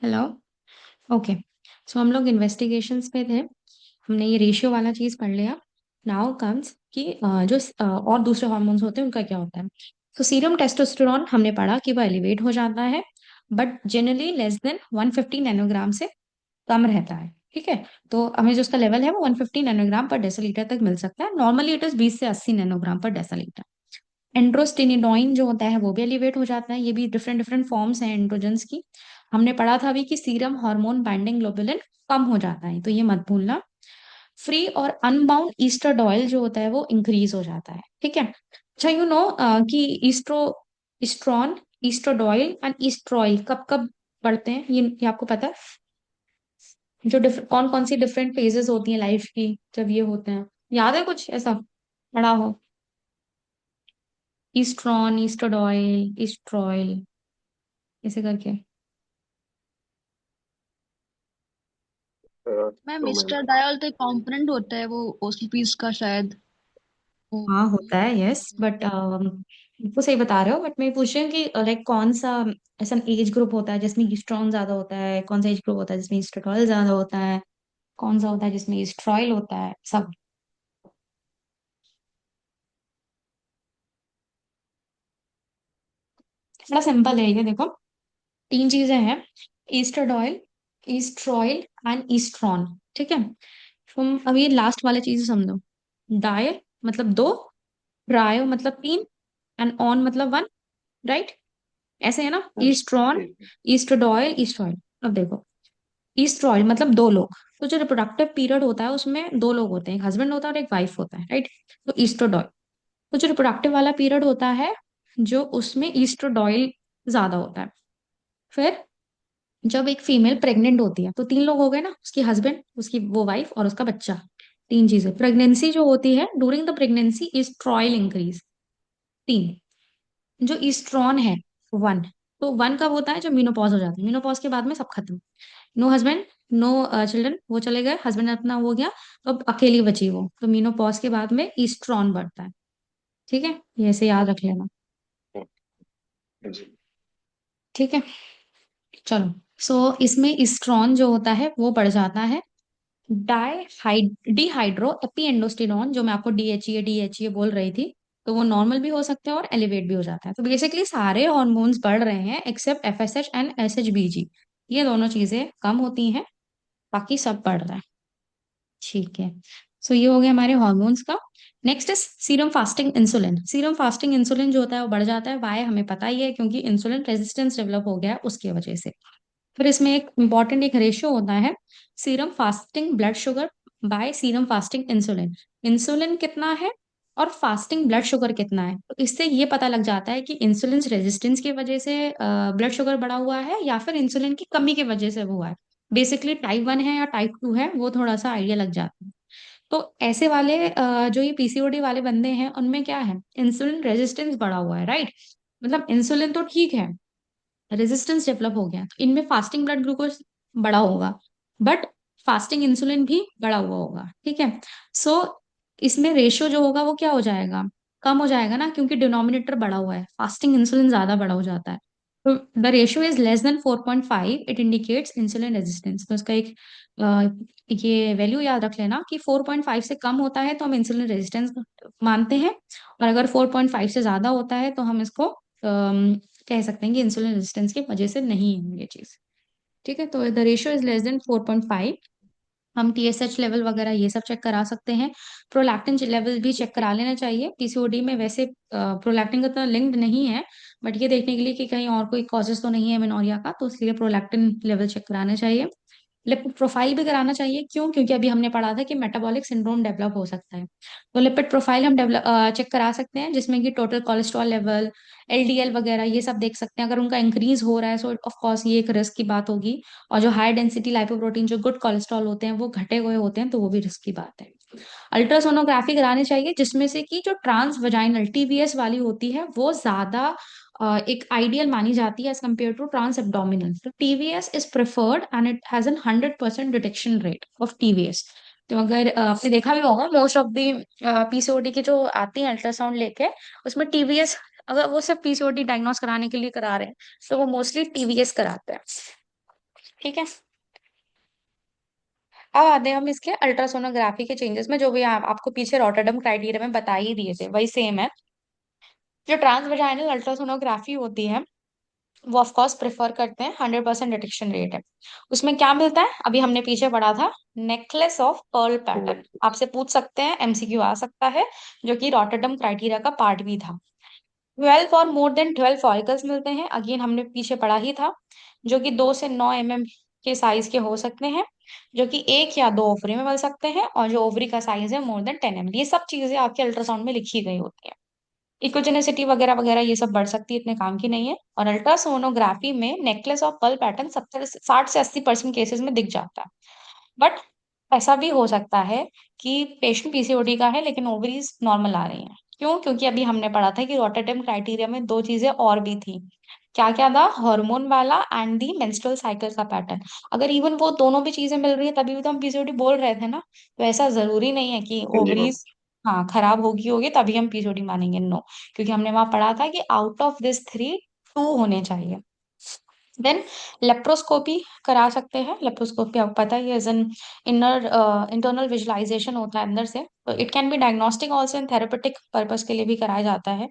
Hello. Okay. सो हम लोग investigations पे थे। हमने ये रेशियो वाला चीज पढ़ लिया। नाउ कम्स कि और दूसरे हार्मोन्स होते हैं उनका क्या होता है। तो सीरम टेस्टोस्टेरॉन हमने पढ़ा कि वह एलिवेट हो जाता है, but generally less than 150 nanogram से कम रहता है। ठीक है। तो हमें जो उसका लेवल है वो 150 नैनोग्राम पर डेसीलीटर तक मिल सकता है। नॉर्मली इट इज 20 से 80 नैनोग्राम पर डेसीलीटर। एंड्रोस्टेनिडोइन जो होता है वो भी एलिवेट हो जाता है। ये भी डिफरेंट डिफरेंट फॉर्म्स हैं एंड्रोजन्स की। हमने पढ़ा था अभी कि सीरम हार्मोन बाइंडिंग ग्लोबुलिन कम हो जाता है, तो ये मत भूलना। फ्री और अनबाउंड ईस्ट्राडॉयल जो होता है वो इंक्रीज हो जाता है। ठीक है। अच्छा, यू नो कि ईस्ट्रो ईस्ट्रॉन ईस्ट्राडॉयल एंड ईस्ट्रॉयल कब कब बढ़ते हैं, ये आपको पता है? जो कौन कौन सी डिफरेंट फेजेस होती हैं लाइफ की जब ये होते हैं, याद है कुछ ऐसा पढ़ा हो? ईस्ट्रॉन, ईस्ट्राडॉयल, ईस्ट्रॉयल, ऐसे करके। मैम तो मैम, मिस्टर डायल तो एक कॉम्पोनेंट होता है वो ओसीपीज का शायद। वो हाँ होता है, यस, बट आपको सही बता रहे हो, बट मैं पूछ रही हूँ कि लाइक कौन सा ऐसा एज ग्रुप होता है जिसमें ईस्ट्रॉन ज्यादा होता है, कौन सा एज ग्रुप होता है जिसमें ईस्ट्राडॉयल ज्यादा होता है, कौन सा होता है जिसमें ईस्ट्रॉयल होता है, सब। बड़ा सिंपल है ये, देखो। तीन चीजें हैं: ईस्ट्राडॉयल, ईस्ट्रॉयल एंड ईस्ट्रॉन। ठीक है। तुम अब ये लास्ट वाले चीज समझो। डायल मतलब दो, ट्रायो मतलब तीन, एंड ऑन मतलब वन, राइट? ऐसे है ना। ईस्ट्रॉन, ईस्ट्राडॉयल, ईस्ट्रॉयल। अब देखो, ईस्ट्रॉयल मतलब दो लोग। तो जो रिप्रोडक्टिव पीरियड होता है उसमें दो लोग होते हैं, एक हस्बैंड होता है और एक वाइफ होता है, राइट? तो ईस्ट्रोडॉयल। तो जो रिप्रोडक्टिव वाला पीरियड होता है, जो उसमें ईस्ट्रोडॉयल ज्यादा होता है। फिर जब एक फीमेल प्रेग्नेंट होती है तो तीन लोग हो गए ना, उसकी हस्बैंड, उसकी वो वाइफ और उसका बच्चा। तीन चीजें। प्रेगनेंसी जो होती है, ड्यूरिंग द प्रेगनेंसी ईस्ट्रॉयल इंक्रीज। तीन। जो ईस्ट्रॉन है, वन। तो वन कब होता है? जब मीनोपॉज हो जाता है। मीनोपॉज के बाद में सब खत्म। नो हस्बैंड, नो चिल्ड्रन, वो चले गए, हस्बैंड अपना हो गया, तो अब अकेली बची वो, तो मीनोपॉज के बाद में ईस्ट्रॉन बढ़ता है। ठीक है, ये ऐसे याद रख लेना। ठीक है, चलो। सो इसमें ईस्ट्रॉन जो होता है वो बढ़ जाता है। डिहाइड्रो एपिएंडोस्टेरॉन, जो मैं आपको डीएचए डीएचए बोल रही थी, तो वो नॉर्मल भी हो सकते हैं और एलिवेट भी हो जाता है। तो बेसिकली सारे हॉर्मोन्स बढ़ रहे हैं एक्सेप्ट एफएसएच एंड एसएचबीजी। ये दोनों चीजें कम होती हैं, बाकी सब बढ़ रहा है। ठीक है। सो ये हो गया हमारे हॉर्मोन्स का। Next is serum fasting insulin. Serum fasting insulin जो होता है वो बढ़ जाता है। वाई हमें पता ही है, क्योंकि इंसुलिन रेजिस्टेंस डेवलप हो गया है उसकी वजह से। फिर इसमें एक इंपॉर्टेंट एक रेशियो होता है: serum fasting blood sugar bye serum fasting insulin. Insulin कितना है और फास्टिंग ब्लड शुगर कितना है, तो इससे ये पता लग जाता है कि इंसुलिन रेजिस्टेंस की वजह से ब्लड शुगर बढ़ा हुआ है या फिर इंसुलिन की कमी की वजह से हुआ है। बेसिकली टाइप 1 है या टाइप 2 है, वो थोड़ा सा आइडिया लग जाता है। तो ऐसे वाले जो ये पीसीओडी वाले बंदे हैं उनमें क्या है, इंसुलिन रेजिस्टेंस बढ़ा हुआ है, राइट? मतलब इंसुलिन तो ठीक है, रेजिस्टेंस डेवलप हो गया, तो इनमें फास्टिंग ब्लड ग्लूकोज बढ़ा होगा, बट फास्टिंग इंसुलिन भी बढ़ा हुआ होगा। ठीक है। सो इसमें रेशियो जो होगा वो क्या हो जाएगा, कम हो जाएगा ना, क्योंकि डिनोमिनेटर बढ़ा हुआ है, फास्टिंग इंसुलिन ज्यादा बढ़ा हो जाता है। तो the ratio is less than 4.5, it indicates insulin resistance. तो इसका एक ये वैल्यू याद रख लेना कि 4.5 से कम होता है तो हम इंसुलिन रेजिस्टेंस मानते हैं, और अगर 4.5 से ज्यादा होता है तो हम इसको कह सकते हैं कि इंसुलिन रेजिस्टेंस की वजह से नहीं है ये चीज। ठीक है। तो the ratio is less than 4.5। हम टीएसएच लेवल वगैरह ये सब चेक करा सकते हैं। प्रोलैक्टिन लेवल भी चेक करा लेना चाहिए। पीसीओडी में वैसे प्रोलैक्टिन का तो लिंक्ड नहीं है, बट ये देखने के लिए कि कहीं और कोई कॉजेस तो नहीं है मेनोरिया का, तो इसलिए प्रोलैक्टिन लेवल चेक कराना चाहिए। लिपिड प्रोफाइल भी कराना चाहिए। क्यों? क्योंकि अभी हमने पढ़ा था कि मेटाबॉलिक सिंड्रोम डेवलप हो सकता है। तो लिपिड प्रोफाइल हम डेवलप चेक करा सकते हैं, जिसमें कि टोटल कोलेस्ट्रॉल लेवल, एलडीएल वगैरह ये सब देख सकते हैं। अगर उनका इंक्रीज हो रहा है सो ऑफ कोर्स ये एक रिस्क की बात होगी। और जो हाई डेंसिटी लाइपोप्रोटीन, जो गुड कोलेस्ट्रॉल होते हैं, वो घटे हुए होते हैं, तो वो भी रिस्क की बात है। अल्ट्रासोनोग्राफी करानी चाहिए, जिसमें से कि जो ट्रांस वजाइनल टीवीएस वाली होती है वो ज्यादा एक आइडियल मानी जाती है as compared to trans abdominal. तो TVS is preferred and it has an 100% detection rate of TVS. तो अगर आपने देखा भी होगा, मोस्ट ऑफ द पीसीओडी की जो आती है अल्ट्रासाउंड लेके, उसमें टीवीएस, अगर वो सिर्फ पीसीओडी डायग्नोस कराने के लिए करा रहे हैं तो वो मोस्टली टीवीएस कराते हैं। ठीक है। अब आते हैं हम इसके अल्ट्रासोनोग्राफी के चेंजेस में, जो भी आपको पीछे रॉटरडम क्राइटेरिया में बता ही दिए थे वही सेम है। जो ट्रांस वजाइनल अल्ट्रासोनोग्राफी होती है वो ऑफ कोर्स प्रेफर करते हैं, 100% डिटेक्शन रेट है। उसमें क्या मिलता है, अभी हमने पीछे पढ़ा था, नेकलेस ऑफ पर्ल पैटर्न। आपसे पूछ सकते हैं, एमसीक्यू आ सकता है, जो कि रॉटरडम क्राइटेरिया का पार्ट भी था। 12 और मोर देन 12 फॉलिकल्स मिलते हैं, अगेन हमने पीछे पढ़ा ही था, जो कि 2 से 9 mm के साइज के हो सकते हैं, जो कि 1 या 2 ओवरी में मिल सकते हैं, और जो ओवरी का साइज है मोर देन 10 mm। ये सब चीजें आपके अल्ट्रासाउंड में लिखी गई होती है। इकोजेनेसिटी वगैरह वगैरह ये सब बढ़ सकती है, इतने काम की नहीं है। और अल्ट्रासोनोग्राफी में नेकलेस ऑफ पर्ल पैटर्न 60 से 80% केसेस में दिख जाता है। बट ऐसा भी हो सकता है कि पेशेंट पीसीओडी का है लेकिन ओवरीज नॉर्मल आ रही हैं। क्यों? क्योंकि अभी हमने पढ़ा था कि रोटेटम क्राइटेरिया में दो चीजें और भी थी। क्या क्या था? हार्मोन वाला एंड दी मेंस्ट्रुअल साइकिल का पैटर्न। अगर इवन वो दोनों भी चीजें मिल रही है तभी भी तो हम पीसीओडी बोल रहे थे ना। तो ऐसा जरूरी नहीं है कि जी मैम। ओवरीज हाँ खराब होगी होगी तभी हम पीसीओडी मानेंगे, नो। क्योंकि हमने वहां पढ़ा था कि out of this three, two होने चाहिए। देन लेप्रोस्कोपी करा सकते हैं। लेप्रोस्कोपी आपको पता ही है, is an inner internal visualization होता है अंदर से। तो it can be diagnostic also and therapeutic purpose के लिए भी कराया जाता है।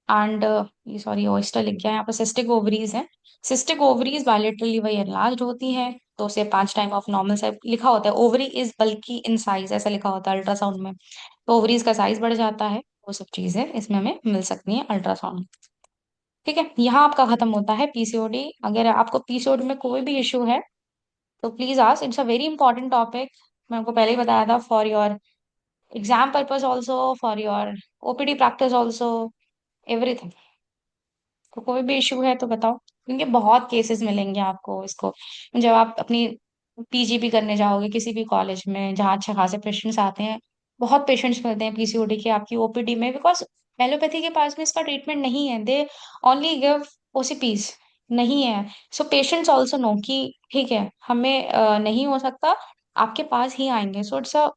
एंड ये सॉरी ओइस्टर लिख गया है यहाँ पर, सिस्टिक ओवरीज है। सिस्टिक ओवरीज बायलेटरली वही एनलार्ज होती है, 2 से 5 टाइम ऑफ नॉर्मल साइज लिखा होता है। ओवरी इज बल्कि इन साइज ऐसा लिखा होता है अल्ट्रासाउंड में, तो ओवरीज का साइज बढ़ जाता है। वो सब चीजें इसमें हमें मिल सकती हैं अल्ट्रासाउंड। ठीक है, यहाँ आपका खत्म होता है पीसीओडी। अगर आपको पीसीओडी में कोई भी इश्यू है तो please ask, it's a very important topic. मैं आपको पहले ही बताया था, for your exam purpose also, for your OPD practice also, everything. तो कोई भी इशू है तो बताओ, क्योंकि बहुत केसेस मिलेंगे आपको इसको जब आप अपनी पीजीपी करने जाओगे किसी भी कॉलेज में जहाँ अच्छे खासे पेशेंट्स आते हैं। बहुत पेशेंट्स मिलते हैं पीसीओडी के आपकी ओपीडी में, बिकॉज एलोपैथी के पास में इसका ट्रीटमेंट नहीं है, दे ओनली गिव ओसीपीज, नहीं है। सो पेशेंट्स ऑल्सो नो कि ठीक है हमें नहीं हो सकता, आपके पास ही आएंगे। So it's a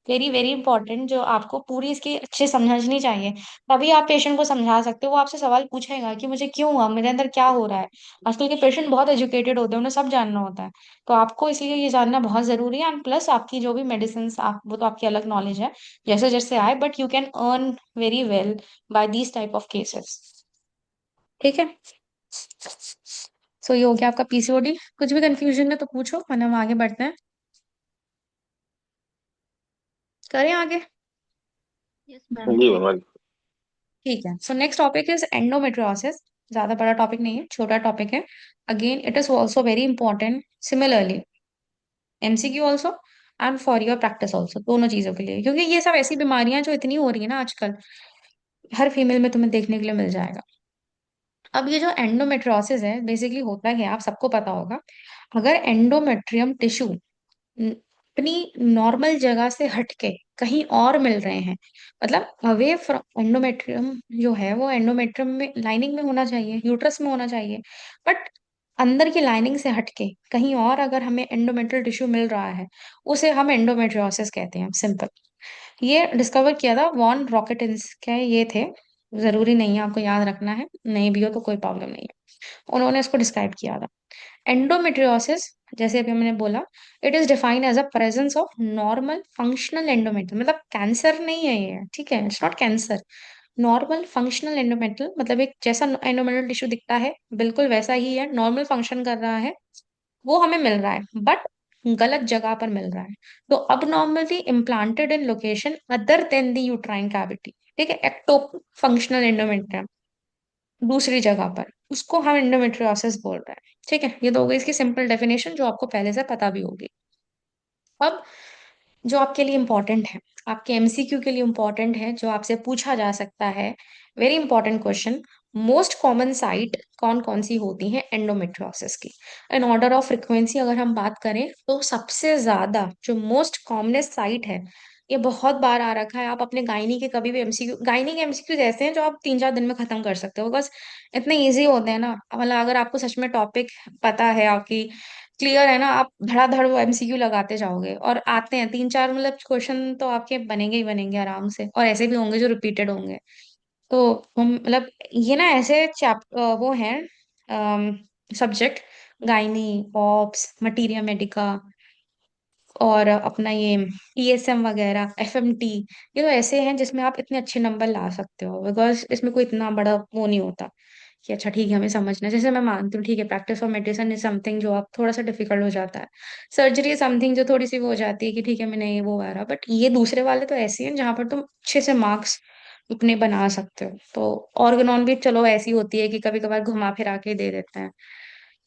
very very important, जो आपको पूरी इसकी अच्छे समझनी चाहिए। तभी आप पेशेंट को समझा सकते हो। वो आपसे सवाल पूछेगा कि मुझे क्यों हुआ, मेरे अंदर क्या हो रहा है। आजकल के पेशेंट बहुत एजुकेटेड होते हैं, उन्हें सब जानना होता है। तो आपको इसलिए ये जानना बहुत जरूरी है। एंड प्लस आपकी जो भी मेडिसिन आप, वो तो आपकी अलग नॉलेज है, जैसे जैसे आए, but you can earn very well by these type of cases. ठीक है। सो ये हो गया आपका पीसीओडी। कुछ भी कंफ्यूजन है तो पूछो, वरना हम आगे बढ़ते हैं। करें आगे? Yes ma'am. जी मैम। ठीक है, so next topic is endometriosis. ज्यादा बड़ा टॉपिक नहीं है, छोटा टॉपिक है। Again it is also very important, similarly MCQ also and for your practice also, दोनों चीजों के लिए, क्योंकि ये सब ऐसी बीमारियां जो इतनी हो रही है ना आजकल, हर फीमेल में तुम्हें देखने के लिए मिल जाएगा। अब ये जो एंडोमेट्रियोसिस है बेसिकली होता है, आप सबको पता होगा, अगर एंडोमेट्रियम टिश्यू अपनी नॉर्मल जगह से हटके कहीं और मिल रहे हैं, मतलब अवे फ्रॉम एंडोमेट्रियम, जो है वो एंडोमेट्रियम में लाइनिंग में होना चाहिए, यूट्रस में होना चाहिए, बट अंदर की लाइनिंग से हटके कहीं और अगर हमें एंडोमेट्रियल टिश्यू मिल रहा है, उसे हम एंडोमेट्रियोसिस कहते हैं, सिंपल। ये डिस्कवर किया था वॉन रॉकेटिंस के, ये थे। जरूरी नहीं है आपको याद रखना है, नहीं भी हो तो कोई प्रॉब्लम नहीं है। उन्होंने इसको डिस्क्राइब किया था। एंडोमेट्रियोसिस, जैसे अभी हमने बोला, it is defined as a presence of normal functional endometrium, मतलब कैंसर नहीं है ये, ठीक है, it's not cancer. Normal functional endometrial मतलब एक जैसा एंडोमेट्रियल टिश्यू दिखता है बिल्कुल वैसा ही है, नॉर्मल फंक्शन कर रहा है, वो हमें मिल रहा है, बट गलत जगह पर मिल रहा है। तो अब normally implanted in location other than the uterine cavity, ठीक है, एक्टो फंक्शनल एंडोमेट्रियम दूसरी जगह पर, उसको हम एंडोमेट्रियोसिस बोल रहे हैं। ठीक है, ये तो हो गई इसकी सिंपल डेफिनेशन, जो आपको पहले से पता भी होगी। अब जो आपके लिए इम्पोर्टेंट है, आपके एमसीक्यू के लिए इम्पोर्टेंट है, जो आपसे पूछा जा सकता है, very important question, most common site कौन कौन सी होती है एंडोमेट्रियोसिस की? इन ऑर्डर ऑफ फ्रिक्वेंसी अगर हम बात करें तो सबसे ज्यादा जो मोस्ट कॉमनेस्ट साइट है, ये बहुत बार आ रखा है, आप अपने गायनी के कभी भी एमसीक्यू, गायनी के एमसीक्यू ऐसे हैं जो आप 3-4 दिन में खत्म कर सकते हो, बस इतने इजी होते हैं ना। मतलब अगर आपको सच में टॉपिक पता है, आपकी क्लियर है ना, आप धड़ाधड़ वो एमसीक्यू लगाते जाओगे और आते हैं 3-4, मतलब क्वेश्चन तो आपके बनेंगे ही बनेंगे आराम से, और ऐसे भी होंगे जो रिपीटेड होंगे। तो हम मतलब ये ना ऐसे वो हैं subject, gynae, ops, materia Medica, और अपना ये टीएसएम वगैरह, एफएमटी, ये तो ऐसे हैं जिसमें आप इतने अच्छे नंबर ला सकते हो, बिकॉज इसमें कोई इतना बड़ा वो नहीं होता कि अच्छा ठीक है हमें समझना है। जैसे मैं मानती हूँ ठीक है, practice of medicine is something जो आप थोड़ा सा डिफिकल्ट हो जाता है, सर्जरी समथिंग जो थोड़ी सी वो हो जाती है कि ठीक है मैं नहीं वो आ रहा, बट ये दूसरे वाले तो ऐसे हैं जहाँ पर तुम अच्छे से मार्क्स अपने बना सकते हो। तो ऑर्गेनॉन भी चलो ऐसी होती है कि कभी कभार घुमा फिरा के दे देते हैं,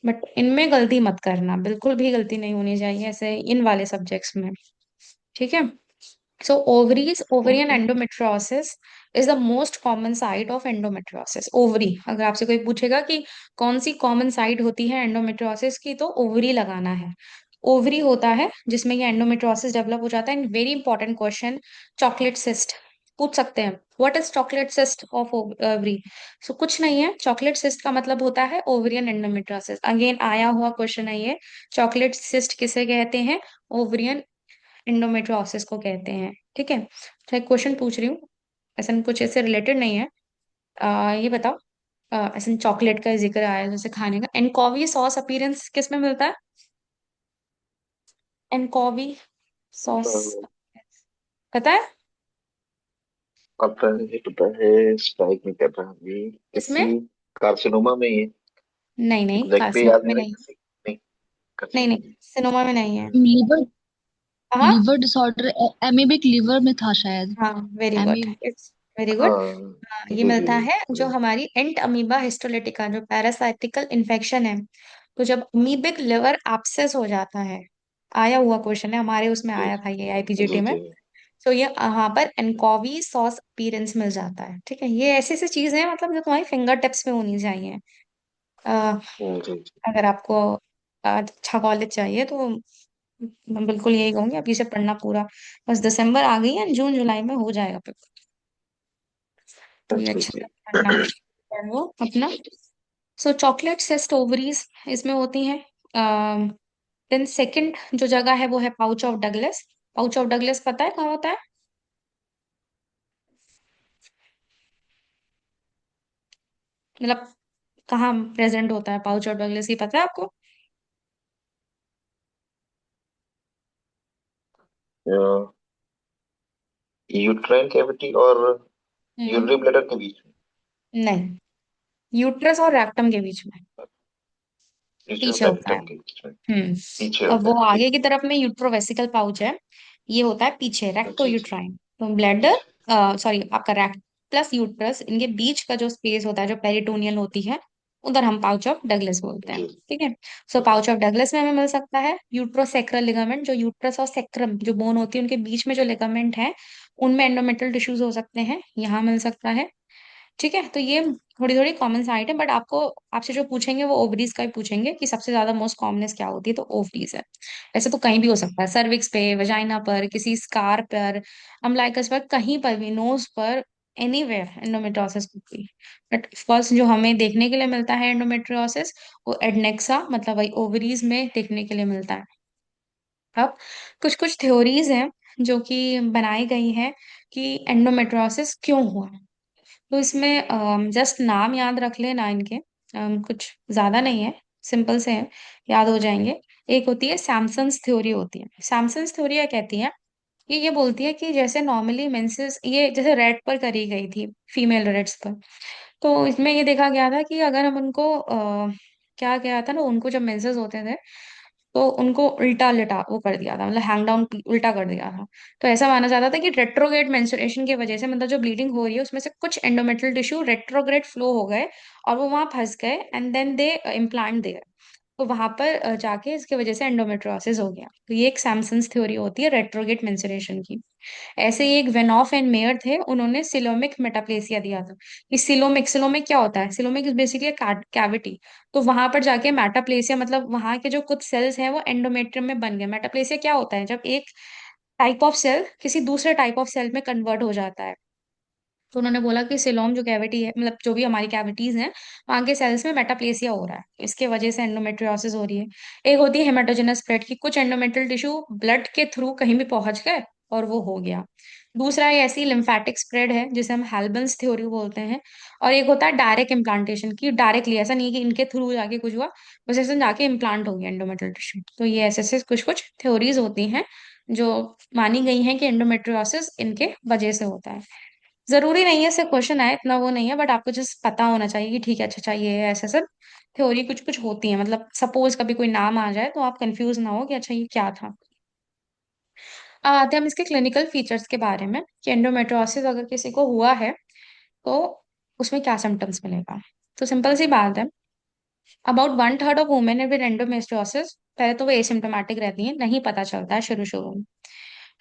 बट इनमें गलती मत करना, बिल्कुल भी गलती नहीं होनी चाहिए ऐसे इन वाले सब्जेक्ट्स में। ठीक है। So ovaries, ovarian okay. Endometriosis is the most common site of endometriosis. Ovary, अगर आपसे कोई पूछेगा कि कौन सी कॉमन साइट होती है एंडोमेट्रियोसिस की, तो ओवरी लगाना है। ओवरी होता है जिसमें ये एंडोमेट्रियोसिस डेवलप हो जाता है। And very important question, chocolate cyst पूछ सकते हैं। What is chocolate cyst of ovary? So कुछ नहीं है, चॉकलेट सिस्ट का मतलब होता है ओवरियन एंडोमेट्रियोसिस। अगेन आया हुआ क्वेश्चन है ये, चॉकलेट सिस्ट किसे कहते हैं? ओवरियन एंडोमेट्रियोसिस को कहते हैं। ठीक है, तो एक क्वेश्चन पूछ रही हूँ, ऐसा कुछ ऐसे रिलेटेड नहीं है। ये बताओ, ऐसे चॉकलेट का जिक्र आया है, जैसे खाने का, एनकॉवी सॉस अपीयरेंस किस में मिलता है? एनकॉवी सॉस, पता है पता है, स्ट्राइक नहीं कर रहा अभी। इसमें? किसी कार्सिनोमा में ये नहीं नहीं, एग्जैक्ट पे कार्सिनोमा याद में नहीं रहा नहीं। किसी। नहीं, नहीं नहीं, कार्सिनोमा में। सिनोमा में नहीं है। लीवर हाँ लीवर डिसऑर्डर, एमीबिक लीवर में था शायद। हाँ, very good, Amy it's very good. हाँ ये जी जी मिलता है जो जी। हमारी एंट अमीबा हिस्टोलिटिका, जो पैरासाइटिकल इन्फेक्शन है। तो जब अमीबिक लिवर एब्सेस हो जाता है, आया हुआ क्वेश्चन है हमारे उसमें, जी आया था ये आईपीजीटी जी में। जी। तो ये यहाँ पर एनकॉवी सॉस अपीयरेंस मिल जाता है। ठीक है, ये ऐसी ऐसी चीजें हैं मतलब जो तुम्हारी फिंगर टिप्स में होनी चाहिए। अ, जी जी। अगर आपको अच्छा कॉलेज चाहिए तो मैं बिल्कुल यही कहूंगी अभी से पढ़ना पूरा। बस दिसंबर आ गई है, जून जुलाई में हो जाएगा पेपर, तो ये जी अच्छे जी। से पढ़ना है वो अपना। सो चॉकलेट सेस्ट ओवरीज इसमें होती हैं। देन सेकंड जो जगह है वो है pouch of Douglas. Pouch of Douglas पता है कहाँ होता है? मतलब कहाँ प्रेजेंट होता है पाउच ऑफ डगलस, ये पता है आपको? यूट्राइन कैविटी और हम्म, यूरिनरी ब्लैडर के बीच में। नहीं, यूट्रस और रेक्टम के बीच में नीचे पीछे होता है होता है। रेक्टम के बीच में। हम्म। पीछे अब होता वो है, आगे ठीक। की तरफ में यूट्रोवेसिकल पाउच है, ये होता है पीछे, रेक्टो जी जी। यूट्राइन। तो ब्लैडर, पीछे। सॉरी आपका रेक्ट प्लस यूट्रस, इनके बीच का जो स्पेस होता है जो पेरिटोनियल होती है, उधर हम पाउच ऑफ डगलस बोलते हैं। जी ठीक है। सो जी। पाउच ऑफ डगलस में हमें मिल सकता है यूट्रोसेक्रल लिगामेंट, जो यूट्रस और सेक्रम जो बोन होती है उनके बीच में जो लिगामेंट है, उनमें एंडोमेट्रियल टिश्यूज हो सकते हैं, यहाँ मिल सकता है। ठीक है, तो ये थोड़ी थोड़ी कॉमन साइट है, बट आपको, आपसे जो पूछेंगे वो ओवरीज का ही पूछेंगे कि सबसे ज्यादा मोस्ट कॉमनेस क्या होती है, तो ओवरीज है। ऐसे तो कहीं भी हो सकता है, सर्विक्स पे, वजाइना पर, किसी स्कार पर, अम्लाइकस पर, कहीं पर भी, नोज पर, anywhere endometriosis could be. But of course जो हमें देखने के लिए मिलता है एंडोमेट्रियोसिस, वो एडनेक्सा मतलब वही ओवरीज में देखने के लिए मिलता है। अब कुछ कुछ थ्योरीज हैं जो कि बनाई गई हैं कि एंडोमेट्रियोसिस क्यों हुआ। तो इसमें जस्ट नाम याद रख लेना इनके, कुछ ज्यादा नहीं है, सिंपल से हैं, याद हो जाएंगे। एक होती है सैमसन्स थ्योरी, होती है सैमसन्स थ्योरी, क्या कहती है? ये बोलती है कि जैसे नॉर्मली मेंसेस, ये जैसे रेट पर करी गई थी, फीमेल रेट्स पर। तो इसमें ये देखा गया था कि अगर हम उनको क्या क्या था ना, उनको जब मेंसेस होते थे तो उनको उल्टा लिटा वो कर दिया था, मतलब हैंग डाउन उल्टा कर दिया था। तो ऐसा माना जाता था कि रेट्रोग्रेड मेंस्ट्रुएशन की वजह से, मतलब जो ब्लीडिंग हो रही है उसमें से कुछ एंडोमेट्रियल टिश्यू रेट्रोग्रेड फ्लो हो गए और वो वहां फंस गए, and then they implant there. तो वहां पर जाके इसकी वजह से एंडोमेट्रियोसिस हो गया। तो ये एक सैमसन्स थ्योरी होती है रेट्रोग्रेड मेंस्ट्रुएशन की। ऐसे ही एक वेनॉफ एंड मेयर थे, उन्होंने सिलोमिक मेटाप्लेसिया दिया था। कि सिलोमिक, सिलोमिक क्या होता है? Coelomic is basically cavity. तो वहां पर जाके मेटाप्लेसिया, मतलब वहां के जो कुछ सेल्स हैं वो एंडोमेट्रियम में बन गए। मेटाप्लेसिया क्या होता है? जब एक टाइप ऑफ सेल किसी दूसरे टाइप ऑफ सेल में कन्वर्ट हो जाता है। तो उन्होंने बोला कि सिलोम जो कैविटी है, मतलब जो भी हमारी कैविटीज हैं, वहां के सेल्स में मेटाप्लेसिया हो रहा है, इसके वजह से एंडोमेट्रियोसिस हो रही है। एक होती है हेमाटोजेनस स्प्रेड, की कुछ एंडोमेट्रियल टिश्यू ब्लड के थ्रू कहीं भी पहुंच गए और वो हो गया। दूसरा ये ऐसी लिम्फेटिक स्प्रेड है जिसे हम हेल्बन्स थ्योरी बोलते हैं। और एक होता है डायरेक्ट इम्प्लांटेशन की, डायरेक्टली, ऐसा नहीं है कि इनके थ्रू जाके कुछ हुआ, बस ऐसे जाके इम्प्लांट हो गया एंडोमेट्रियल टिश्यू। तो ये ऐसे ऐसे कुछ कुछ थ्योरीज होती हैं जो मानी गई हैं कि एंडोमेट्रियोसिस इनके वजह से होता है। जरूरी नहीं है इससे क्वेश्चन आए, इतना वो नहीं है, बट आपको जस्ट पता होना चाहिए कि ठीक है, अच्छा चाहिए ये ऐसे सब थ्योरी कुछ कुछ होती है, मतलब सपोज कभी कोई नाम आ जाए तो आप कंफ्यूज ना हो कि अच्छा ये क्या था। आते हैं हम इसके क्लिनिकल फीचर्स के बारे में कि एंडोमेट्रियोसिस अगर किसी को हुआ है तो उसमें क्या सिम्टम्स मिलेगा। तो सिंपल सी बात है, about 1/3 of women with endometriosis पहले तो वो एसिम्टोमेटिक रहती हैं, नहीं पता चलता है शुरू शुरू में।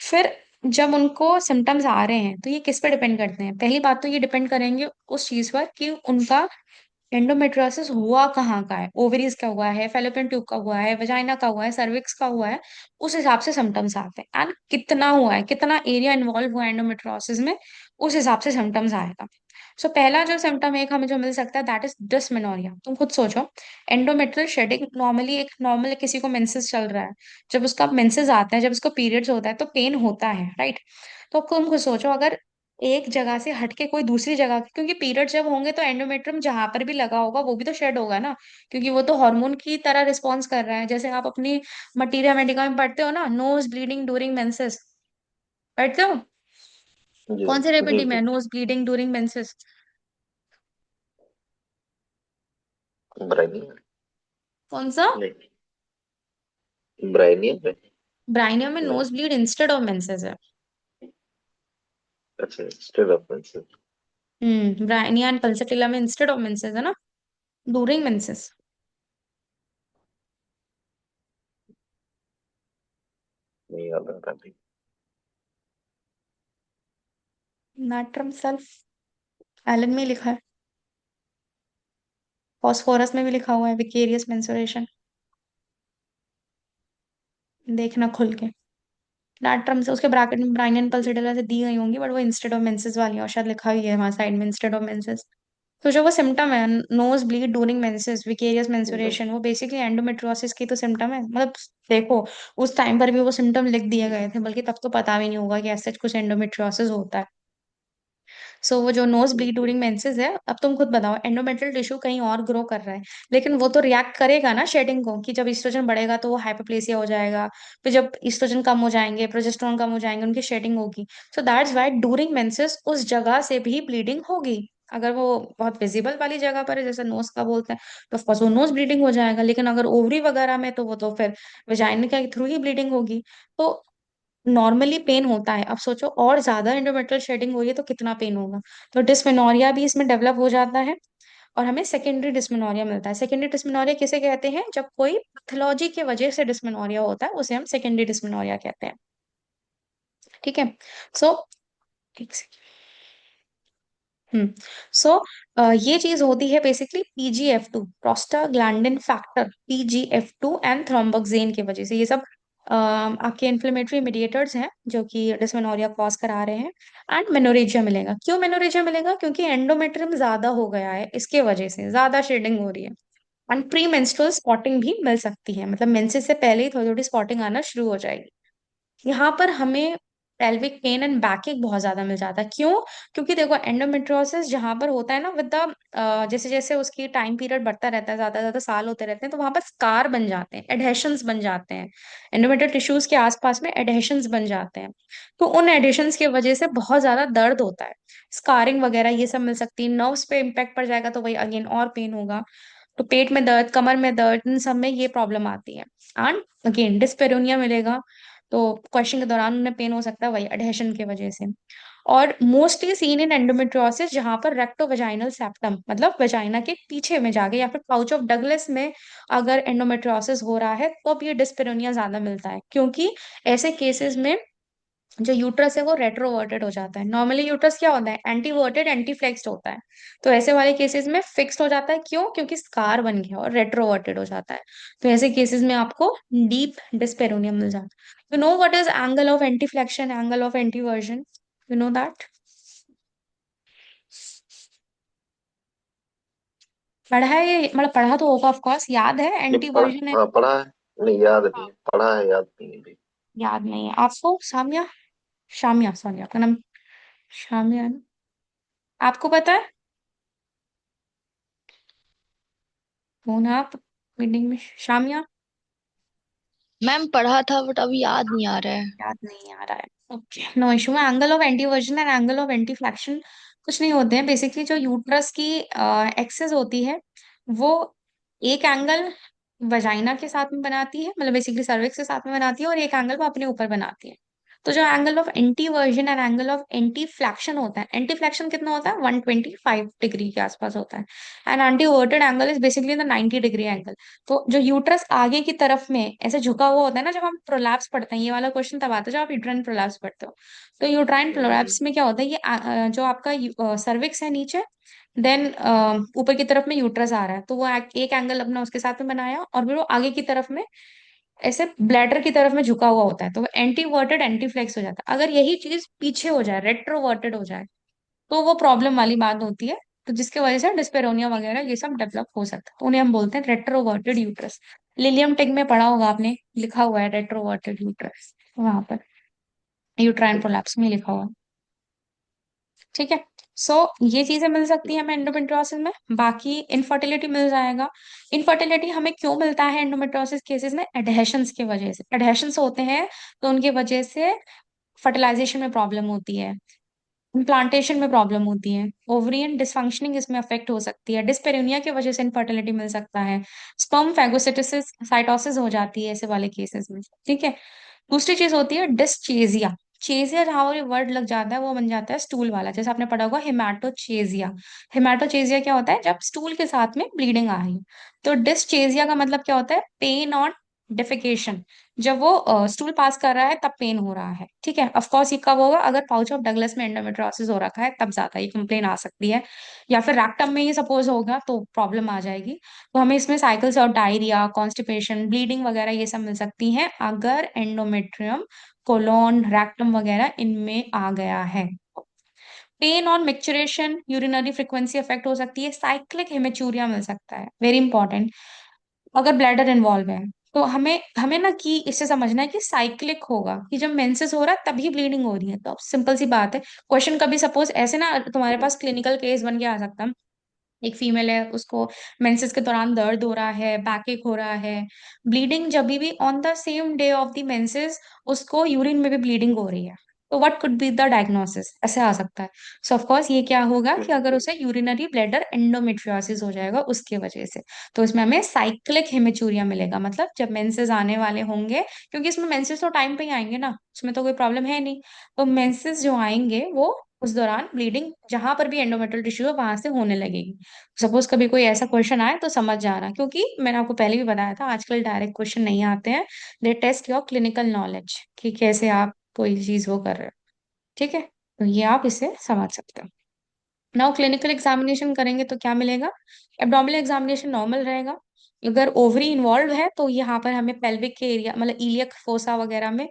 फिर जब उनको सिम्टम्स आ रहे हैं तो ये किस पे डिपेंड करते हैं, पहली बात तो ये डिपेंड करेंगे उस चीज पर कि उनका एंडोमेट्रियोसिस हुआ कहाँ का है, ओवरीज का हुआ है, फेलोपियन ट्यूब का हुआ है, वजाइना का हुआ है, सर्विक्स का हुआ है। उस हिसाब से सिम्टम्स आते हैं, एंड कितना हुआ है, कितना एरिया इन्वॉल्व हुआ है एंडोमेट्रियोसिस में, उस हिसाब से सिम्टम्स आएगा। सो पहला जो सिम्टम एक हमें जो मिल सकता है दैट इज डिस्मेनोरिया। तुम खुद सोचो, एंडोमेट्रियल शेडिंग नॉर्मली, एक नॉर्मल किसी को मेंसेस चल रहा है, जब उसका मेंसेस आता है, जब उसको पीरियड्स होता है तो पेन होता है, राइट। तो तुम खुद सोचो, अगर एक जगह से हटके कोई दूसरी जगह, क्योंकि पीरियड जब होंगे तो एंडोमेट्रियम जहां पर भी लगा होगा वो भी तो शेड होगा ना, क्योंकि वो तो हार्मोन की तरह रिस्पॉन्स कर रहा है। जैसे आप अपनी मटीरिया मेडिका में पढ़ते हो ना, नोज ब्लीडिंग ड्यूरिंग मेंसेस, पढ़ते हो? जी कौन से जी रेपेटी में जी। Nose bleeding during menses? Bryonium. कौन सा? नहीं, ब्राइनियम है। ब्राइनिया में नहीं। Nose bleed instead of menses है। अच्छा, state of menses. Bryonia and pulsatilla में इंस्टेड ऑफ मेंसेस है ना, ड्यूरिंग मेंसेस। नहीं याद आ रहा अभी। नाट्रम सल्फ, एलन में लिखा है, फॉस्फोरस में भी लिखा हुआ है विकेरियस मेंसुरेशन, देखना खुल के। नाट्रम से उसके ब्रैकेट में ब्राइनियन पल्सिटिला से दी गई होंगी, बट वो इंस्टेड ऑफ मेंसेस वाली है, और शायद लिखा भी है वहां साइड में इंस्टेड ऑफ मेंसेस। तो जो वो सिम्टम है, nose bleed during menses, vicarious जी। मेंसुरेशन, वो बेसिकली एंडोमेट्रियोसिस की तो सिम्टम है, मतलब देखो उस टाइम पर भी वो सिम्टम लिख दिए गए थे, बल्कि तब तो पता भी नहीं होगा कि ऐसा कुछ एंडोमेट्रियोसिस होता है। सो वो जो नोज ब्लीड जी ड्यूरिंग मेंसेस है, अब तुम खुद बताओ, एंडोमेट्रियल टिश्यू कहीं और ग्रो कर रहा है, लेकिन वो तो रिएक्ट करेगा ना शेडिंग को, कि जब ईस्ट्रोजन बढ़ेगा तो वो हाइपोप्लेसिया हो जाएगा, फिर जब ईस्ट्रोजन कम हो जाएंगे, प्रोजेस्टेरॉन कम हो जाएंगे, उनकी शेडिंग होगी। So that's why during menses उस जगह से भी ब्लीडिंग होगी। अगर वो बहुत विजिबल वाली जगह पर है, जैसे नोज का बोलते हैं, तो ऑफकोर्स वो नोज ब्लीडिंग हो जाएगा, लेकिन अगर ओवरी वगैरह में तो वो तो फिर वजाइना के थ्रू ही ब्लीडिंग होगी। तो नॉर्मली पेन होता है, अब सोचो और ज्यादा एंडोमेट्रियल शेडिंग हो रही है तो कितना पेन होगा। तो डिस्मेनोरिया भी इसमें डेवलप हो जाता है, और हमें सेकेंडरी डिस्मेनोरिया मिलता है। सेकेंडरी डिस्मेनोरिया किसे कहते हैं, जब कोई पैथोलॉजी की वजह से डिस्मेनोरिया होता है उसे हम सेकेंडरी डिस्मेनोरिया कहते हैं। ठीक है। सो एक सेकेंड। हम्म सो ये चीज होती है basically PGF2, prostaglandin factor PGF2 and thromboxane की वजह से। ये सब आपके इन्फ्लेमेटरी मीडिएटर्स हैं जो कि डिस्मेनोरिया कॉज करा रहे हैं। एंड मेनोरेजिया मिलेगा, क्यों मेनोरेजिया मिलेगा, क्योंकि एंडोमेट्रियम ज्यादा हो गया है, इसके वजह से ज्यादा शेडिंग हो रही है। एंड प्री मेंस्ट्रुअल स्पॉटिंग भी मिल सकती है, मतलब मेंसेस से पहले ही थोड़ी थोड़ी स्पॉटिंग आना शुरू हो जाएगी। यहाँ पर हमें पेल्विक पेन एंड बैकएक बहुत ज्यादा मिल जाता है, क्यों? क्योंकि देखो एंडोमेट्रियोसिस जहां पर होता है ना, विद द जैसे जैसे उसकी टाइम पीरियड बढ़ता रहता है, ज्यादा ज्यादा साल होते रहते हैं, तो वहां पर स्कार बन जाते हैं, एडहेशंस बन जाते हैं, एंडोमेट्रियल टिश्यूज के आसपास में एडहेशंस बन जाते हैं। तो उन एडहेशंस की वजह से बहुत ज्यादा दर्द होता है, स्कारिंग वगैरह ये सब मिल सकती है, नर्व्स पे इम्पेक्ट पड़ जाएगा तो वही अगेन और पेन होगा। तो पेट में दर्द, कमर में दर्द, इन सब में ये प्रॉब्लम आती है। एंड अगेन डिस्पेरोनिया मिलेगा, तो क्वेश्चन के दौरान उन्हें पेन हो सकता है वही एडहेशन की वजह से। और मोस्टली सीन इन एंडोमेट्रियोसिस जहां पर रेक्टो वेजाइनल सेप्टम, मतलब वेजाइना के पीछे में जाके, या फिर पाउच ऑफ डगलस में अगर एंडोमेट्रियोसिस हो रहा है तो अब ये डिस्पेरोनिया ज्यादा मिलता है, क्योंकि ऐसे केसेस में जो यूट्रस है वो रेट्रोवर्टेड हो जाता है। नॉर्मली यूट्रस क्या होता है, एंटीवर्टेड एंटी फ्लेक्स्ड होता है, तो ऐसे वाले केसेस में फिक्स्ड हो जाता है, क्यों? क्योंकि स्कार बन गया और रेट्रोवर्टेड हो जाता है। तो ऐसे केसेस में आपको डीप डिस्पेरोनियम मिल जाता है। You know what is angle of anti flexion, angle of एंटीवर्जन? You know that? पढ़ा है ये, मतलब पढ़ा तो होगा ऑफ कोर्स, याद है ये पढ़ा, एंटीवर्जन है? हाँ पढ़ा है। नहीं याद नहीं है, पढ़ा है, याद नहीं है अभी। याद नहीं है आपको साम्या? शामिया, सॉरी आपका नाम शामिया है ना? आपको पता है? कौन है आप मीटिंग में? शामिया? मैम पढ़ा था बट अभी याद नहीं आ रहा है। याद नहीं आ रहा है, ओके, नो इशू है। Angle of एंटीवर्जन and angle of anti flexion कुछ नहीं होते हैं बेसिकली। जो यूट्रस की एक्सेस होती है वो एक एंगल वजाइना के साथ में बनाती है, मतलब बेसिकली सर्विक्स के साथ में बनाती है, और एक एंगल वो अपने ऊपर बनाती है। तो जो angle of एंटीवर्जन and angle of anti flexion होता है, एंटी फ्लैक्शन कितना होता है, 125 डिग्री के आसपास होता है। And anteverted angle is basically the 90 degree angle. तो जो यूट्रस आगे की तरफ में ऐसे झुका हुआ होता है ना, जब हम प्रोलैप्स पढ़ते हैं, ये वाला क्वेश्चन तब आता है जब आप यूट्राइन प्रोलैप्स पढ़ते हो। तो यूट्राइन जी। प्रोलैप्स में क्या होता है, ये जो आपका सर्विक्स है नीचे, देन ऊपर की तरफ में यूट्रस आ रहा है, तो वो एक एंगल अपना उसके साथ में बनाया, और फिर वो आगे की तरफ में ऐसे ब्लैडर की तरफ में झुका हुआ होता है, तो वो एंटी वर्टेड एंटी फ्लेक्स हो जाता है। अगर यही चीज पीछे हो जाए, रेट्रोवर्टेड हो जाए, तो वो प्रॉब्लम वाली बात होती है। तो जिसकी वजह से डिस्पेरोनिया वगैरह ये सब डेवलप हो सकता है, तो उन्हें हम बोलते हैं रेट्रोवर्टेड यूट्रस। लिलियम टिग में पढ़ा होगा आपने, लिखा हुआ है रेट्रोवर्टेड यूट्रस वहां पर, यूट्राइन प्रोलैप्स में लिखा हुआ है। ठीक है। सो ये चीजें मिल सकती है हमें एंडोमेट्रियोसिस में। बाकी इनफर्टिलिटी मिल जाएगा। इनफर्टिलिटी हमें क्यों मिलता है एंडोमेट्रियोसिस केसेस में? एडहेशंस की वजह से। एडहेशंस होते हैं तो उनकी वजह से फर्टिलाइजेशन में प्रॉब्लम होती है, इम्प्लांटेशन में प्रॉब्लम होती है, ओवरियन डिसफंक्शनिंग इसमें अफेक्ट हो सकती है, डिस्पेरिनिया की वजह से इनफर्टिलिटी मिल सकता है, स्पर्म फैगोसिटोसिस साइटोसिस हो जाती है ऐसे वाले केसेस में। ठीक है। दूसरी चीज होती है डिस्चेजिया। चेजिया जहां पर वर्ड लग जाता है वो बन जाता है स्टूल वाला, जैसे आपने पढ़ा होगा हिमाटोचेजिया। हिमाटोचेजिया क्या होता है? जब स्टूल के साथ में ब्लीडिंग आ रही है। तो डिस्चेजिया का मतलब क्या होता है? Pain on defecation. जब वो स्टूल पास कर रहा है तब पेन हो रहा है। ठीक है। ऑफ कोर्स ये कब होगा? अगर पाउच ऑफ डगलस में एंडोमेट्रियोसिस हो रखा है तब ज्यादा ये कंप्लेन आ सकती है, या फिर रैक्टम में ही सपोज होगा तो प्रॉब्लम आ जाएगी। तो हमें इसमें साइकिल्स और डायरिया, कॉन्स्टिपेशन, ब्लीडिंग वगैरह ये सब मिल सकती हैं अगर एंडोमेट्रियम, कोलोन, रैक्टम वगैरह इनमें आ गया है। Pain on micturition, urinary frequency affect हो सकती है, साइक्लिक हेमेचूरिया मिल सकता है, वेरी इंपॉर्टेंट, अगर ब्लैडर इन्वॉल्व है। तो हमें हमें ना कि इससे समझना है कि साइक्लिक होगा, कि जब मेंसेस हो रहा है तभी ब्लीडिंग हो रही है, तो अब सिंपल सी बात है। क्वेश्चन कभी सपोज ऐसे ना तुम्हारे पास क्लिनिकल केस बन के आ सकता है, एक फीमेल है, उसको मेंसेस के दौरान दर्द हो रहा है, बैक एक हो रहा है, ब्लीडिंग जब भी on the same day of the menses उसको यूरिन में भी ब्लीडिंग हो रही है, तो what could be the diagnosis? ऐसे आ सकता है। सो ऑफ कोर्स ये क्या होगा कि अगर उसे यूरिनरी ब्लैडर एंडोमेट्रियोसिस हो जाएगा उसके वजह से, तो इसमें हमें साइक्लिक हेमेचूरिया मिलेगा, मतलब जब मेंसेस आने वाले होंगे, क्योंकि इसमें मेंसेस तो टाइम पे ही आएंगे ना, उसमें तो कोई प्रॉब्लम है नहीं। तो मेंसेस जो आएंगे वो उस दौरान ब्लीडिंग जहां पर भी एंडोमेट्रियल टिश्यू है वहां से होने लगेगी। सपोज कभी कोई ऐसा क्वेश्चन आए तो समझ जाना, क्योंकि मैंने आपको पहले भी बताया था आजकल डायरेक्ट क्वेश्चन नहीं आते हैं। दे टेस्ट योर क्लिनिकल नॉलेज कि कैसे आप कोई चीज वो कर रहे हो। ठीक है। तो ये आप इसे समझ सकते हो। नाउ क्लिनिकल एग्जामिनेशन करेंगे तो क्या मिलेगा? एब्डोमिनल एग्जामिनेशन नॉर्मल रहेगा। अगर ओवरी इन्वॉल्व है तो यहाँ पर हमें पेल्विक के एरिया, मतलब इलियक फोसा वगैरह में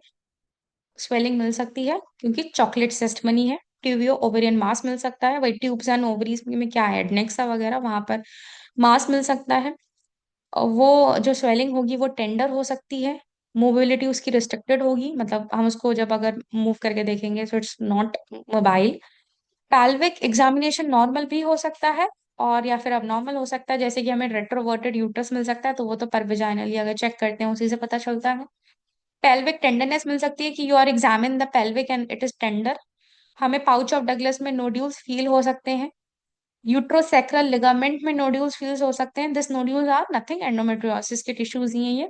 स्वेलिंग मिल सकती है, क्योंकि चॉकलेट सिस्ट बनी है। ट्यूबियो ओवेरियन मास मिल सकता है, वही ट्यूब्स एंड ओवरीज में क्या है, एडनेक्सा वगैरह, वहां पर मास मिल सकता है। और वो जो स्वेलिंग होगी वो टेंडर हो सकती है। मोबिलिटी उसकी रिस्ट्रिक्टेड होगी, मतलब हम उसको जब अगर मूव करके देखेंगे so it's not mobile. Pelvic examination normal भी हो सकता है, और या फिर अब नॉर्मल हो सकता है, जैसे कि हमें रेट्रोवर्टेड यूट्रस मिल सकता है, तो वो तो पर विजाइनली अगर चेक करते हैं उसी से पता चलता है। पेल्विक टेंडरनेस मिल सकती है कि you are examine the pelvic and it is tender. हमें पाउच ऑफ डगलस में नोड्यूल्स फील हो सकते हैं। यूट्रोसेक्रल लिगामेंट में नोड्यूल्स फील्स हो सकते हैं, this nodules are nothing, endometriosis के टिश्यूज ही हैं ये।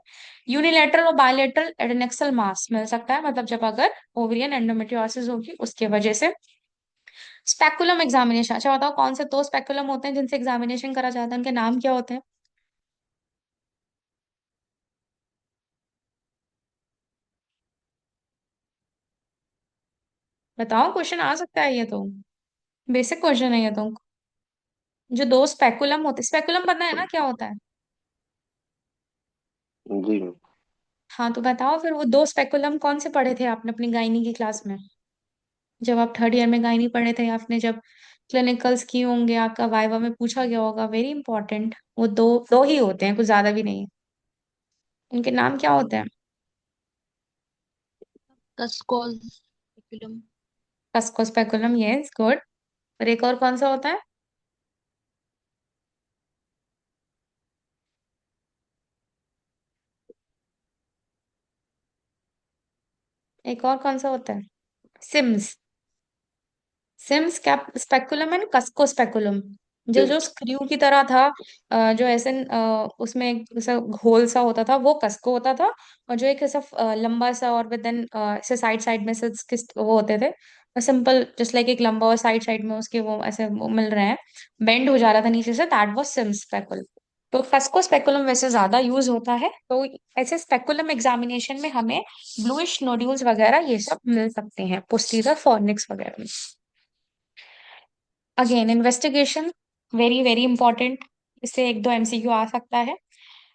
यूनिलेटरल और बायलेटरल एडेनेक्सल मास मिल सकता है, मतलब जब अगर ओवरियन एंडोमेट्रियोसिस होगी उसके वजह से। स्पेकुलम एग्जामिनेशन, अच्छा बताओ कौन से दो स्पेकुलम होते हैं जिनसे एग्जामिनेशन करा जाता है, उनके नाम क्या होते हैं? बताओ, क्वेश्चन आ सकता है ये तो, बेसिक क्वेश्चन है ये तो। जो दो स्पेकुलम होते, स्पेकुलम पता है ना क्या होता है? जी। हाँ तो बताओ फिर, वो दो स्पेकुलम कौन से पढ़े थे आपने अपनी गायनी की क्लास में, जब आप थर्ड ईयर में गायनी पढ़े थे, या आपने जब क्लिनिकल्स की होंगे, आपका वाइवा में पूछा गया होगा, वेरी इंपॉर्टेंट। वो दो दो ही होते हैं, कुछ ज्यादा भी नहीं है। उनके नाम क्या होते हैं? Cusco. Speculum. Cusco speculum, yes good. और एक और कौन सा होता है? एक और कौन सा होता है? Sims. Sims cap speculum and Cusco speculum. जो जो Sims. स्क्रू की तरह था, जो ऐसे उसमें एक ऐसा घोल सा होता था, वो कस्को होता था। और जो एक ऐसा लंबा सा और विद देन ऐसे साइड साइड में से किस वो होते थे, सिंपल जस्ट लाइक एक लंबा और साइड साइड में उसके वो ऐसे वो मिल रहे हैं, बेंड हो जा रहा था नीचे से, दैट वाज सिम्स स्पेकुलम। तो कस्को स्पेकुलम वैसे ज्यादा यूज होता है, तो ऐसे स्पेकुलम एग्जामिनेशन में हमें ब्लूइश नोड्यूल्स वगैरह ये सब मिल सकते हैं पोस्टीरियर फॉर्निक्स वगैरह में। Again investigation, very very important. इससे एक दो एमसीक्यू आ सकता है।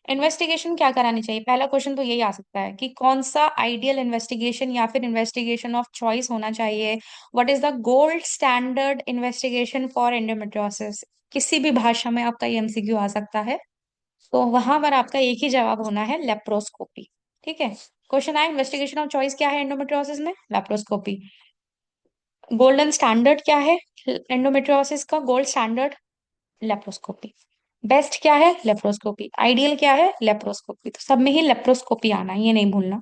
इन्वेस्टिगेशन क्या करानी चाहिए, पहला क्वेश्चन तो यही आ सकता है कि कौन सा आइडियल इन्वेस्टिगेशन या फिर इन्वेस्टिगेशन ऑफ चॉइस होना चाहिए। What is the gold standard investigation for endometriosis. किसी भी भाषा में आपका ये एमसीक्यू आ सकता है, तो वहां पर आपका एक ही जवाब होना है, लेप्रोस्कोपी। ठीक है। क्वेश्चन आए इन्वेस्टिगेशन ऑफ चॉइस क्या है एंडोमेट्रियोसिस में, लेप्रोस्कोपी। गोल्डन स्टैंडर्ड क्या है एंडोमेट्रियोसिस का, गोल्ड स्टैंडर्ड, लेप्रोस्कोपी। बेस्ट क्या है, लेप्रोस्कोपी। आइडियल क्या है, लेप्रोस्कोपी। तो सब में ही लेप्रोस्कोपी आना है, ये नहीं भूलना।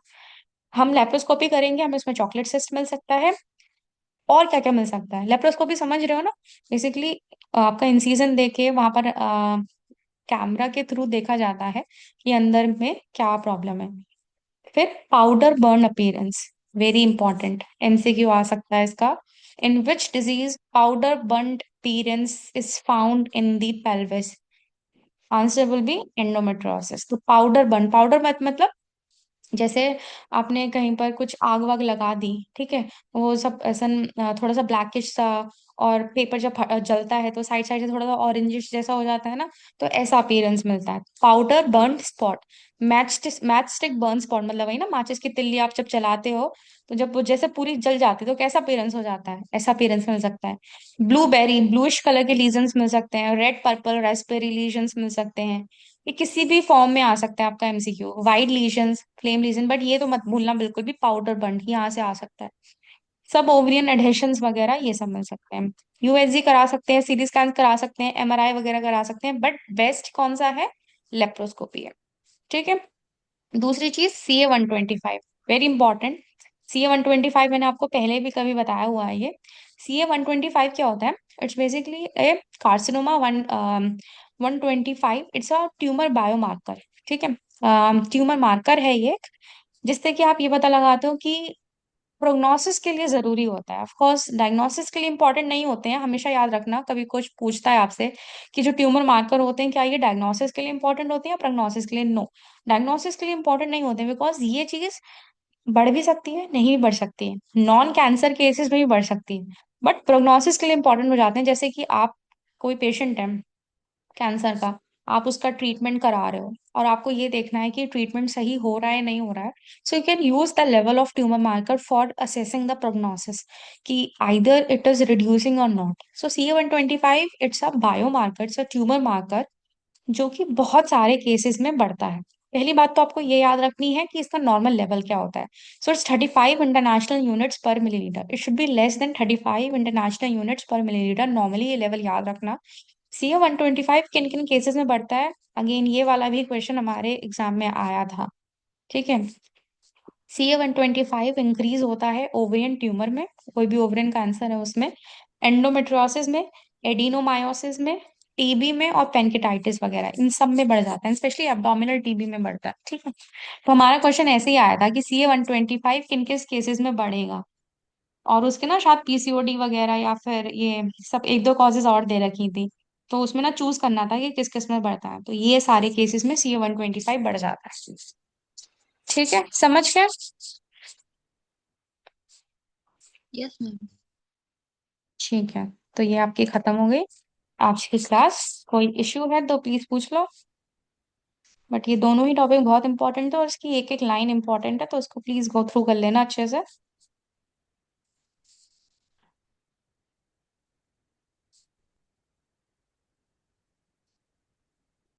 हम लेप्रोस्कोपी करेंगे, हमें उसमें चॉकलेट सिस्ट मिल सकता है। और क्या क्या मिल सकता है, लेप्रोस्कोपी समझ रहे हो ना। बेसिकली आपका इंसिजन देके वहां पर कैमरा के थ्रू देखा जाता है कि अंदर में क्या प्रॉब्लम है। फिर powder burn appearance, very important, MCQ आ सकता है इसका। In which disease powder burn appearance is found in the pelvis. Answer will be endometriosis. तो पाउडर बर्न, पाउडर मतलब जैसे आपने कहीं पर कुछ आग वाग लगा दी, ठीक है, वो सब ऐसा थोड़ा सा ब्लैकिश सा, और पेपर जब जलता है तो साइड साइड से थोड़ा सा ऑरेंजिश जैसा हो जाता है ना, तो ऐसा अपीयरेंस मिलता है। Powder burn spot, match stick burn spot मतलब वही ना, माचिस की तिल्ली आप जब चलाते हो तो जब वो जैसे पूरी जल जाती है तो कैसा अपीयरेंस हो जाता है, ऐसा अपीयरेंस मिल सकता है। ब्लूबेरी, ब्लूइश कलर के लीजन्स मिल सकते हैं। रेड पर्पल रास्पबेरी लीजन्स मिल सकते हैं। ये किसी भी फॉर्म में आ सकता है आपका MCQ. White lesions, flame lesion, but ये तो मत भूलना बिल्कुल भी, पाउडर बर्न यहाँ से आ सकता है। सब ओवरियन एडहेशंस वगैरह ये सब मिल सकते हैं। यूएसजी करा सकते हैं, सीटी स्कैन करा सकते हैं, एमआरआई वगैरह करा सकते हैं, बट बेस्ट कौन सा है, लेप्रोस्कोपी है। ठीक है। दूसरी चीज CA 125, वेरी इंपॉर्टेंट। CA 125 मैंने आपको पहले भी कभी बताया हुआ है ये। CA 125 क्या होता है, it's basically A carcinoma 125, it's a tumour biomarker. ठीक है। ट्यूमर मार्कर है ये, जिससे कि आप ये पता लगाते हो कि प्रोग्नोसिस के लिए जरूरी होता है। ऑफ कोर्स डायग्नोसिस के लिए इंपॉर्टेंट नहीं होते हैं, हमेशा याद रखना। कभी कुछ पूछता है आपसे कि जो ट्यूमर मार्कर होते हैं क्या ये डायग्नोसिस के लिए इंपॉर्टेंट होते हैं या प्रोग्नोसिस के लिए, नो, डायग्नोसिस के लिए इंपॉर्टेंट नहीं होते, बिकॉज ये चीज बढ़ भी सकती है, नहीं भी बढ़ सकती है, नॉन कैंसर केसेस में भी बढ़ सकती है, बट प्रोग्नोसिस के लिए इंपॉर्टेंट हो जाते हैं। जैसे कि आप, कोई पेशेंट है कैंसर का, आप उसका ट्रीटमेंट करा रहे हो और आपको ये देखना है कि ट्रीटमेंट सही हो रहा है नहीं हो रहा है, so you can use the level of tumour marker for assessing the prognosis कि आइदर इट इज रिड्यूसिंग और not. So CA 125 it's a bio marker, it's a tumour marker, जो कि बहुत सारे केसेस में बढ़ता है। पहली बात तो आपको ये याद रखनी है कि इसका नॉर्मल लेवल क्या होता है। सो इट्स 35 इंटरनेशनल यूनिट्स पर millilitre, it should be less than 35 international units पर मिलीलीटर, नॉर्मली ये लेवल याद रखना। CA 125 किन किन केसेस में बढ़ता है, अगेन ये वाला भी क्वेश्चन हमारे एग्जाम में आया था। ठीक है। CA 125 इंक्रीज होता है ओवेरियन ट्यूमर में, कोई भी ओवेरियन कैंसर है उसमें, एंडोमेट्रियोसिस में, एडिनोमायोसिस में, टीबी में और पेनकिटाइटिस वगैरह, इन सब में बढ़ जाता है, स्पेशली एब्डोमिनल टीबी में बढ़ता है। ठीक है। तो हमारा क्वेश्चन ऐसे ही आया था कि CA 125 किन किस केसेस में बढ़ेगा, और उसके ना शायद PCOD वगैरह या फिर ये सब एक दो कॉजेज और दे रखी थी, तो उसमें ना चूज करना था कि किस किस में बढ़ता है, तो ये सारे केसेस में CA 125 बढ़ जाता है। ठीक है, समझ गए। Yes ma'am. ठीक है, तो ये आपकी खत्म हो गई आज की क्लास। कोई इश्यू है तो प्लीज पूछ लो, बट ये दोनों ही टॉपिक बहुत इंपॉर्टेंट है और इसकी एक एक लाइन इंपॉर्टेंट है, तो उसको प्लीज गो थ्रू कर लेना अच्छे से।